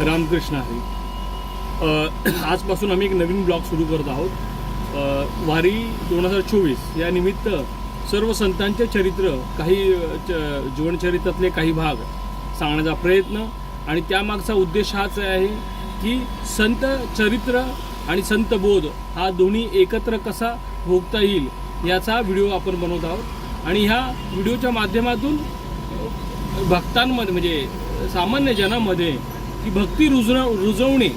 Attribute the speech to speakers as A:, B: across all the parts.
A: रामकृष्ण हरी. आजपासून आम्ही एक नवीन ब्लॉग सुरू करत आहोत. वारी 2024 या निमित्त सर्व संतांचे चरित्र, काही जीवनचरित्रातले काही भाग सांगण्याचा प्रयत्न, आणि त्यामागचा उद्देश हाच आहे की संत चरित्र आणि संत बोध हा दोन्ही एकत्र कसा भोगता येईल याचा व्हिडिओ आपण बनवत आहोत. आणि ह्या व्हिडिओच्या माध्यमातून भक्तांमध्ये म्हणजे सामान्य जनामध्ये की भक्ती रुजवणे,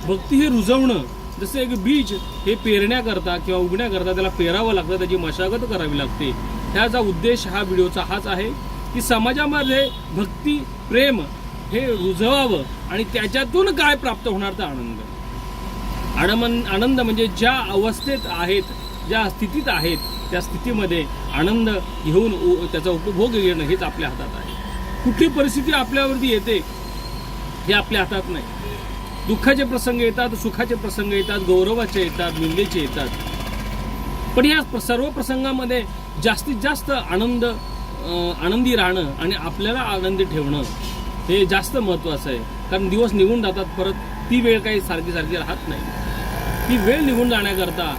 A: भक्ती हे रुजवणं, जसं एक बीज हे पेरण्याकरता किंवा उगण्याकरता त्याला पेरावं लागतं, त्याची मशागत करावी लागते. ह्याचा उद्देश हा व्हिडिओचा हाच आहे की समाजामध्ये भक्ती प्रेम हे रुजवावं आणि त्याच्यातून काय प्राप्त होणार तर आनंद म्हणजे ज्या अवस्थेत आहेत, ज्या स्थितीत आहेत त्या स्थितीमध्ये आनंद घेऊन त्याचा उपभोग घेणं हेच आपल्या हातात आहे. कुठली परिस्थिती आपल्यावरती येते हे आपल्या हातात नाही. दुःखाचे प्रसंग येतात, सुखाचे प्रसंग येतात, गौरवाचे येतात, निंदेचे येतात, पण या सर्व प्रसंगामध्ये जास्तीत जास्त आनंदी राहणं आणि आपल्याला आनंदी ठेवणं हे जास्त महत्त्वाचं आहे. कारण दिवस निघून जातात, परत ती वेळ काही सारखी राहत नाही. ती वेळ निघून जाण्याकरता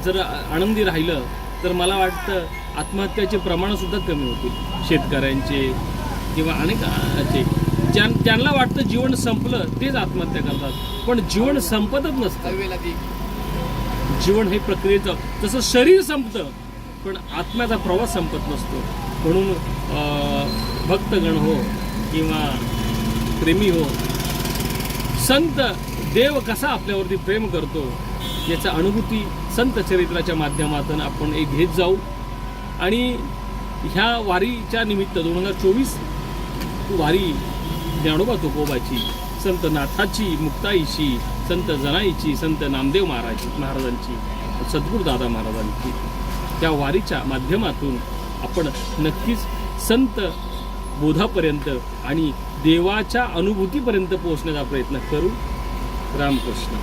A: जर आनंदी राहिलं तर मला वाटतं आत्महत्याचे प्रमाणसुद्धा कमी होतील. शेतकऱ्यांचे किंवा अनेकांचे त्यांना वाटतं जीवन संपलं तेच आत्महत्या करतात, पण जीवन संपतच नसतं. जीवन हे प्रक्रियेचं, जसं शरीर संपतं पण आत्म्याचा प्रवास संपत नसतो. म्हणून भक्तगण हो किंवा प्रेमी हो, संत देव कसा आपल्यावरती प्रेम करतो याचा अनुभूती संत चरित्राच्या माध्यमातून आपण एक घेत जाऊ. आणि ह्या वारीच्या निमित्त 2024 वारी ज्ञानोबा तुकोबाची, संत नाथाची, मुक्ताईची, संत जनाईची, संत नामदेव महाराजांची, सद्गुरुदादा महाराजांची, त्या वारीच्या माध्यमातून आपण नक्कीच संत बोधापर्यंत आणि देवाच्या अनुभूतीपर्यंत पोहोचण्याचा प्रयत्न करू. रामकृष्ण.